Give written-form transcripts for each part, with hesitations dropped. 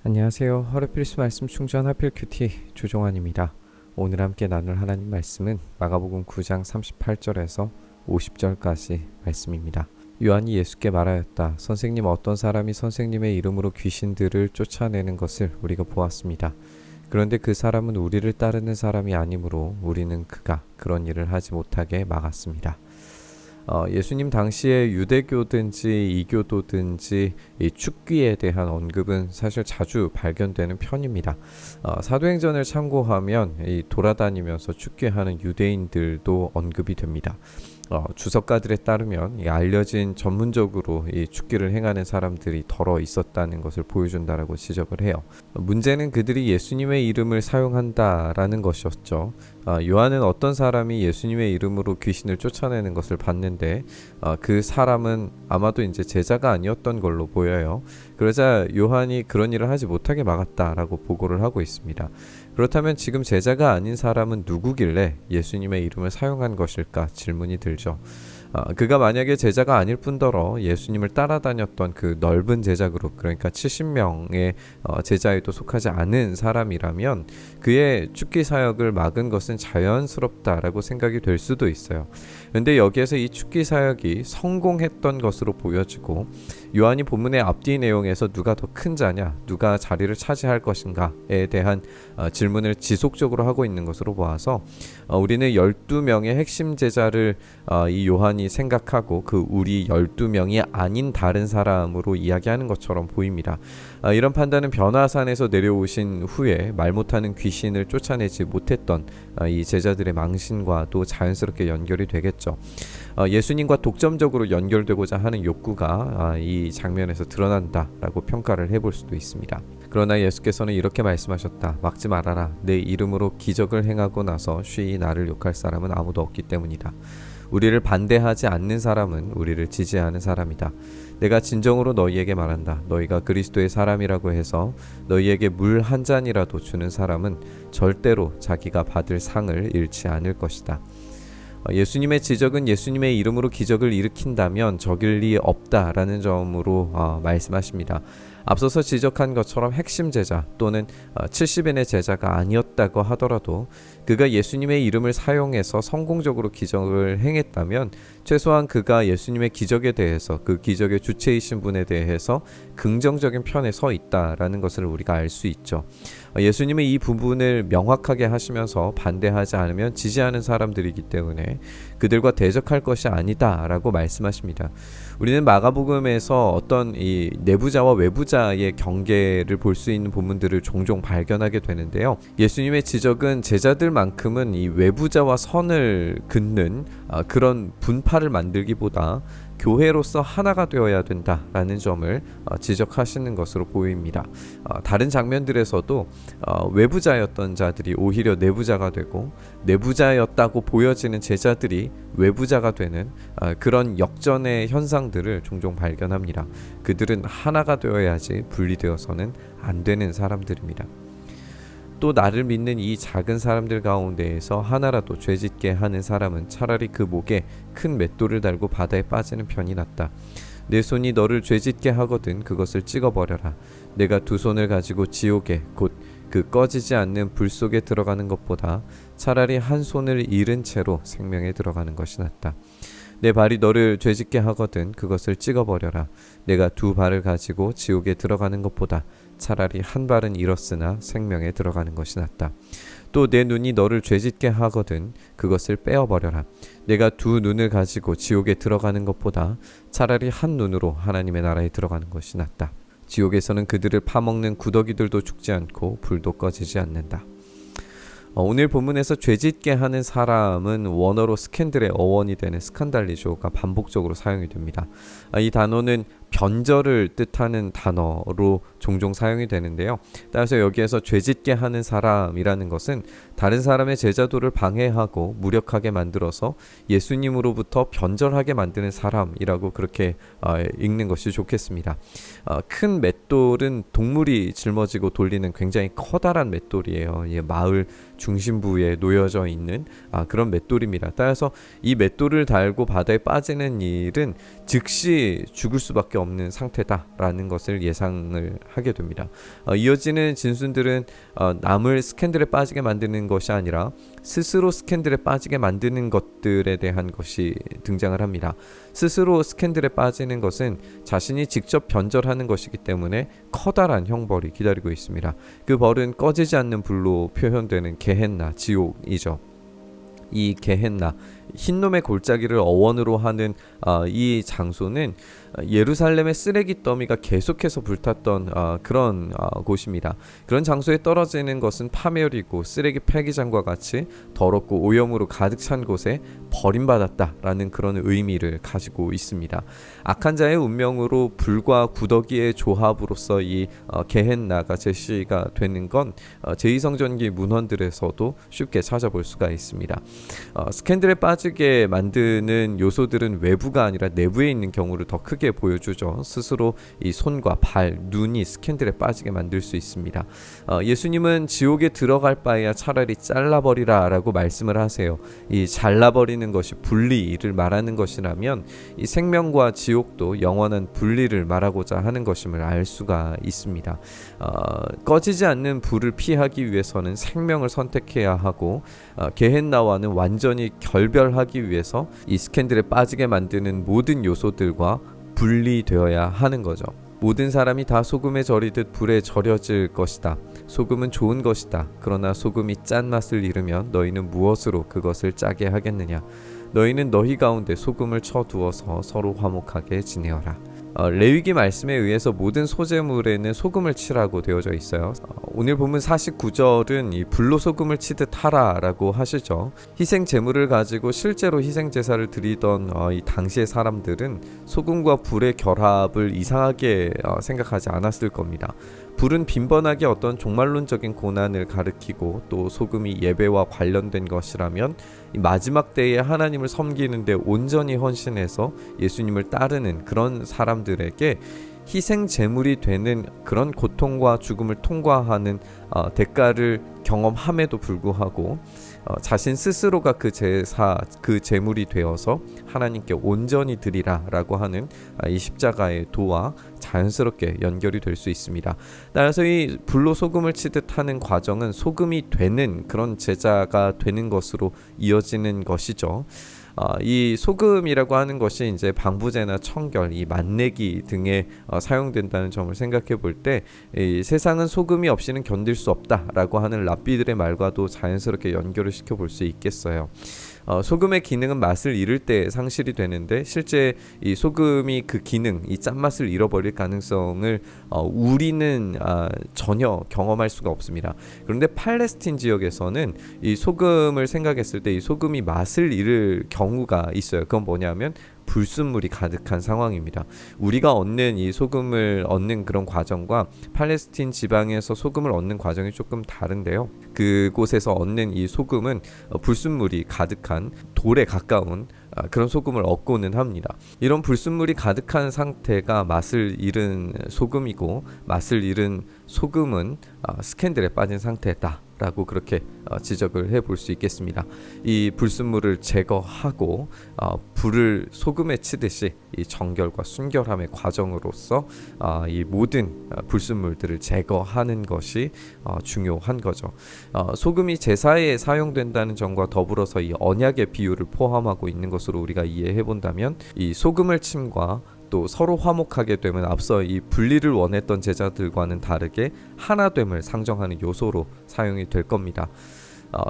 안녕하세요. 하루필수 말씀 충전 하필 큐티 조종환입니다. 오늘 함께 나눌 하나님 말씀은 마가복음 9장 38절에서 50절까지 말씀입니다. 요한이 예수께 말하였다. 선생님, 어떤 사람이 선생님의 이름으로 귀신들을 쫓아내는 것을 우리가 보았습니다. 그런데 그 사람은 우리를 따르는 사람이 아니므로 우리는 그가 그런 일을 하지 못하게 막았습니다. 예수님 당시에 유대교든지 이교도든지 이 축기에 대한 언급은 사실 자주 발견되는 편입니다. 사도행전을 참고하면 이 돌아다니면서 축기하는 유대인들도 언급이 됩니다. 주석가들에 따르면 이 알려진 전문적으로 이 축기를 행하는 사람들이 덜어 있었다는 것을 보여준다라고 지적을 해요. 문제는 그들이 예수님의 이름을 사용한다라는 것이었죠. 요한은 어떤 사람이 예수님의 이름으로 귀신을 쫓아내는 것을 봤는데 그 사람은 아마도 이제 제자가 아니었던 걸로 보여요. 그러자 요한이 그런 일을 하지 못하게 막았다라고 보고를 하고 있습니다. 그렇다면 지금 제자가 아닌 사람은 누구길래 예수님의 이름을 사용한 것일까 질문이 들죠. 그가 만약에 제자가 아닐 뿐더러 예수님을 따라다녔던 그 넓은 제자 그룹, 그러니까 70명의 제자에도 속하지 않은 사람이라면 그의 축기 사역을 막은 것은 자연스럽다라고 생각이 될 수도 있어요. 그런데 여기에서 이 축기 사역이 성공했던 것으로 보여지고 요한이 본문의 앞뒤 내용에서 누가 더 큰 자냐, 누가 자리를 차지할 것인가에 대한 질문을 지속적으로 하고 있는 것으로 보아서 우리는 12명의 핵심 제자를 이 요한이 생각하고 그 우리 12명이 아닌 다른 사람으로 이야기하는 것처럼 보입니다. 이런 판단은 변화산에서 내려오신 후에 말 못하는 귀신을 쫓아내지 못했던 이 제자들의 망신과도 자연스럽게 연결이 되겠죠. 예수님과 독점적으로 연결되고자 하는 욕구가 이 장면에서 드러난다라고 평가를 해볼 수도 있습니다. 그러나 예수께서는 이렇게 말씀하셨다. 막지 말아라. 내 이름으로 기적을 행하고 나서 쉬이 나를 욕할 사람은 아무도 없기 때문이다. 우리를 반대하지 않는 사람은 우리를 지지하는 사람이다. 내가 진정으로 너희에게 말한다. 너희가 그리스도의 사람이라고 해서 너희에게 물 한 잔이라도 주는 사람은 절대로 자기가 받을 상을 잃지 않을 것이다. 예수님의 지적은 예수님의 이름으로 기적을 일으킨다면 적일 리 없다라는 점으로 말씀하십니다. 앞서서 지적한 것처럼 핵심 제자 또는 70인의 제자가 아니었다고 하더라도 그가 예수님의 이름을 사용해서 성공적으로 기적을 행했다면 최소한 그가 예수님의 기적에 대해서 그 기적의 주체이신 분에 대해서 긍정적인 편에 서 있다라는 것을 우리가 알 수 있죠. 예수님은 이 부분을 명확하게 하시면서 반대하지 않으면 지지하는 사람들이기 때문에 그들과 대적할 것이 아니다라고 말씀하십니다. 우리는 마가복음에서 어떤 이 내부자와 외부자의 경계를 볼 수 있는 본문들을 종종 발견하게 되는데요. 예수님의 지적은 제자들만큼은 이 외부자와 선을 긋는 그런 분파를 만들기보다 교회로서 하나가 되어야 된다라는 점을 지적하시는 것으로 보입니다. 다른 장면들에서도 외부자였던 자들이 오히려 내부자가 되고 내부자였다고 보여지는 제자들이 외부자가 되는 그런 역전의 현상들을 종종 발견합니다. 그들은 하나가 되어야지 분리되어서는 안 되는 사람들입니다. 또 나를 믿는 이 작은 사람들 가운데에서 하나라도 죄짓게 하는 사람은 차라리 그 목에 큰 맷돌을 달고 바다에 빠지는 편이 낫다. 내 손이 너를 죄짓게 하거든 그것을 찍어버려라. 내가 두 손을 가지고 지옥에 곧 그 꺼지지 않는 불 속에 들어가는 것보다 차라리 한 손을 잃은 채로 생명에 들어가는 것이 낫다. 내 발이 너를 죄짓게 하거든 그것을 찍어버려라. 내가 두 발을 가지고 지옥에 들어가는 것보다 차라리 한 발은 잃었으나 생명에 들어가는 것이 낫다. 또 내 눈이 너를 죄짓게 하거든 그것을 빼어버려라. 내가 두 눈을 가지고 지옥에 들어가는 것보다 차라리 한 눈으로 하나님의 나라에 들어가는 것이 낫다. 지옥에서는 그들을 파먹는 구더기들도 죽지 않고 불도 꺼지지 않는다. 오늘 본문에서 죄짓게 하는 사람은 원어로 스캔들의 어원이 되는 스칸달리조가 반복적으로 사용이 됩니다. 이 단어는 변절을 뜻하는 단어로 종종 사용이 되는데요. 따라서 여기에서 죄짓게 하는 사람이라는 것은 다른 사람의 제자도를 방해하고 무력하게 만들어서 예수님으로부터 변절하게 만드는 사람이라고 그렇게 읽는 것이 좋겠습니다. 큰 맷돌은 동물이 짊어지고 돌리는 굉장히 커다란 맷돌이에요. 마을 중심부에 놓여져 있는 그런 맷돌입니다. 따라서 이 맷돌을 달고 바다에 빠지는 일은 즉시 죽을 수밖에 수밖에 없는 상태다라는 것을 예상을 하게 됩니다. 이어지는 진순들은 남을 스캔들에 빠지게 만드는 것이 아니라 스스로 스캔들에 빠지게 만드는 것들에 대한 것이 등장을 합니다. 스스로 스캔들에 빠지는 것은 자신이 직접 변절하는 것이기 때문에 커다란 형벌이 기다리고 있습니다. 그 벌은 꺼지지 않는 불로 표현되는 게헨나, 지옥이죠. 이 게헨나, 흰놈의 골짜기를 어원으로 하는 이 장소는 예루살렘의 쓰레기 더미가 계속해서 불탔던 그런 곳입니다. 그런 장소에 떨어지는 것은 파멸이고 쓰레기 폐기장과 같이 더럽고 오염으로 가득 찬 곳에 버림받았다라는 그런 의미를 가지고 있습니다. 악한 자의 운명으로 불과 구더기의 조합으로서 이 게헨나가 제시가 되는 건 제2성전기 문헌들에서도 쉽게 찾아볼 수가 있습니다. 스캔들에 빠지게 만드는 요소들은 외부가 아니라 내부에 있는 경우를 더 크게 보여주죠. 스스로 이 손과 발, 눈이 스캔들에 빠지게 만들 수 있습니다. 예수님은 지옥에 들어갈 바에야 차라리 잘라버리라 라고 말씀을 하세요. 이 잘라버리는 것이 분리를 말하는 것이라면 이 생명과 지옥도 영원한 분리를 말하고자 하는 것임을 알 수가 있습니다. 꺼지지 않는 불을 피하기 위해서는 생명을 선택해야 하고 게헨나와는 완전히 결별하기 위해서 이 스캔들에 빠지게 만드는 모든 요소들과 분리되어야 하는 거죠. 모든 사람이 다 소금에 절이듯 불에 절여질 것이다. 소금은 좋은 것이다. 그러나 소금이 짠맛을 잃으면 너희는 무엇으로 그것을 짜게 하겠느냐. 너희는 너희 가운데 소금을 쳐두어서 서로 화목하게 지내어라. 레위기 말씀에 의해서 모든 소제물에는 소금을 치라고 되어져 있어요. 오늘 본문 49절은 이 불로 소금을 치듯 하라라고 하시죠. 희생 제물을 가지고 실제로 희생 제사를 드리던 이 당시의 사람들은 소금과 불의 결합을 이상하게 생각하지 않았을 겁니다. 불은 빈번하게 어떤 종말론적인 고난을 가리키고 또 소금이 예배와 관련된 것이라면 이 마지막 때에 하나님을 섬기는데 온전히 헌신해서 예수님을 따르는 그런 사람들에게 희생 제물이 되는 그런 고통과 죽음을 통과하는 대가를 경험함에도 불구하고 자신 스스로가 그 제사, 그 제물이 되어서 하나님께 온전히 드리라라고 하는 이 십자가의 도와 자연스럽게 연결이 될 수 있습니다. 따라서 이 불로 소금을 치듯 하는 과정은 소금이 되는 그런 제자가 되는 것으로 이어지는 것이죠. 이 소금이라고 하는 것이 이제 방부제나 청결, 이 맛내기 등에 사용된다는 점을 생각해 볼 때 세상은 소금이 없이는 견딜 수 없다라고 하는 랍비들의 말과도 자연스럽게 연결을 시켜 볼 수 있겠어요. 소금의 기능은 맛을 잃을 때 상실이 되는데 실제 이 소금이 그 기능, 이 짠맛을 잃어버릴 가능성을 우리는 전혀 경험할 수가 없습니다. 그런데 팔레스틴 지역에서는 이 소금을 생각했을 때 이 소금이 맛을 잃을 경우가 있어요. 그건 뭐냐면 불순물이 가득한 상황입니다. 우리가 얻는 이 소금을 얻는 그런 과정과 팔레스틴 지방에서 소금을 얻는 과정이 조금 다른데요. 그곳에서 얻는 이 소금은 불순물이 가득한 돌에 가까운 그런 소금을 얻고는 합니다. 이런 불순물이 가득한 상태가 맛을 잃은 소금이고 맛을 잃은 소금은 스캔들에 빠진 상태다 라고 그렇게 지적을 해볼 수 있겠습니다. 이 불순물을 제거하고 불을 소금에 치듯이 이 정결과 순결함의 과정으로서 이 모든 불순물들을 제거하는 것이 중요한 거죠. 소금이 제사에 사용된다는 점과 더불어서 이 언약의 비유를 포함하고 있는 것으로 우리가 이해해 본다면 이 소금을 침과 또 서로 화목하게 되면 앞서 이 분리를 원했던 제자들과는 다르게 하나됨을 상정하는 요소로 사용이 될 겁니다.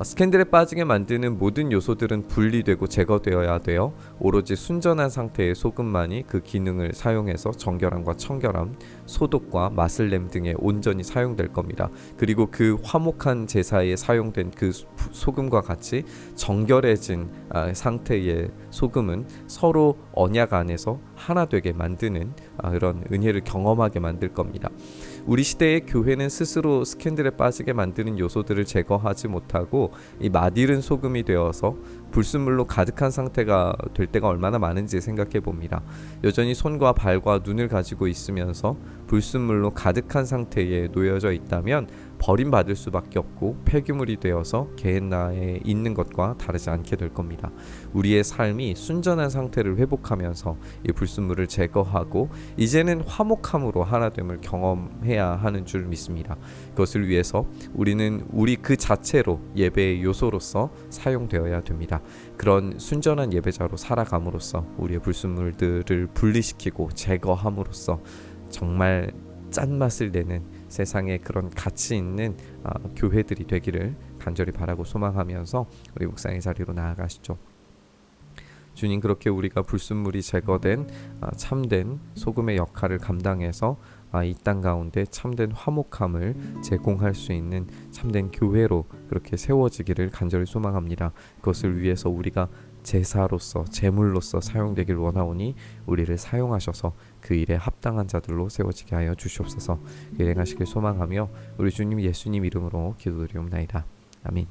스캔들에 빠지게 만드는 모든 요소들은 분리되고 제거되어야 되어 오로지 순전한 상태의 소금만이 그 기능을 사용해서 정결함과 청결함, 소독과 맛을냄 등에 온전히 사용될 겁니다. 그리고 그 화목한 제사에 사용된 그 소금과 같이 정결해진 상태의 소금은 서로 언약 안에서 하나 되게 만드는 그런 은혜를 경험하게 만들 겁니다. 우리 시대의 교회는 스스로 스캔들에 빠지게 만드는 요소들을 제거하지 못하고 이 맛 잃은 소금이 되어서 불순물로 가득한 상태가 될 때가 얼마나 많은지 생각해 봅니다. 여전히 손과 발과 눈을 가지고 있으면서 불순물로 가득한 상태에 놓여져 있다면 버림받을 수밖에 없고 폐기물이 되어서 게헨나에 있는 것과 다르지 않게 될 겁니다. 우리의 삶이 순전한 상태를 회복하면서 이 불순물을 제거하고 이제는 화목함으로 하나됨을 경험해야 하는 줄 믿습니다. 그것을 위해서 우리는 우리 그 자체로 예배의 요소로서 사용되어야 됩니다. 그런 순전한 예배자로 살아감으로써 우리의 불순물들을 분리시키고 제거함으로써 정말 짠맛을 내는 세상에 그런 가치 있는 교회들이 되기를 간절히 바라고 소망하면서 우리 묵상의 자리로 나아가시죠. 주님, 그렇게 우리가 불순물이 제거된 참된 소금의 역할을 감당해서 이 땅 가운데 참된 화목함을 제공할 수 있는 참된 교회로 그렇게 세워지기를 간절히 소망합니다. 그것을 위해서 우리가 제사로서 제물로서 사용되길 원하오니 우리를 사용하셔서 그 일에 합당한 자들로 세워지게 하여 주시옵소서. 일행하시길 소망하며 우리 주님 예수님 이름으로 기도드리옵나이다. 아멘.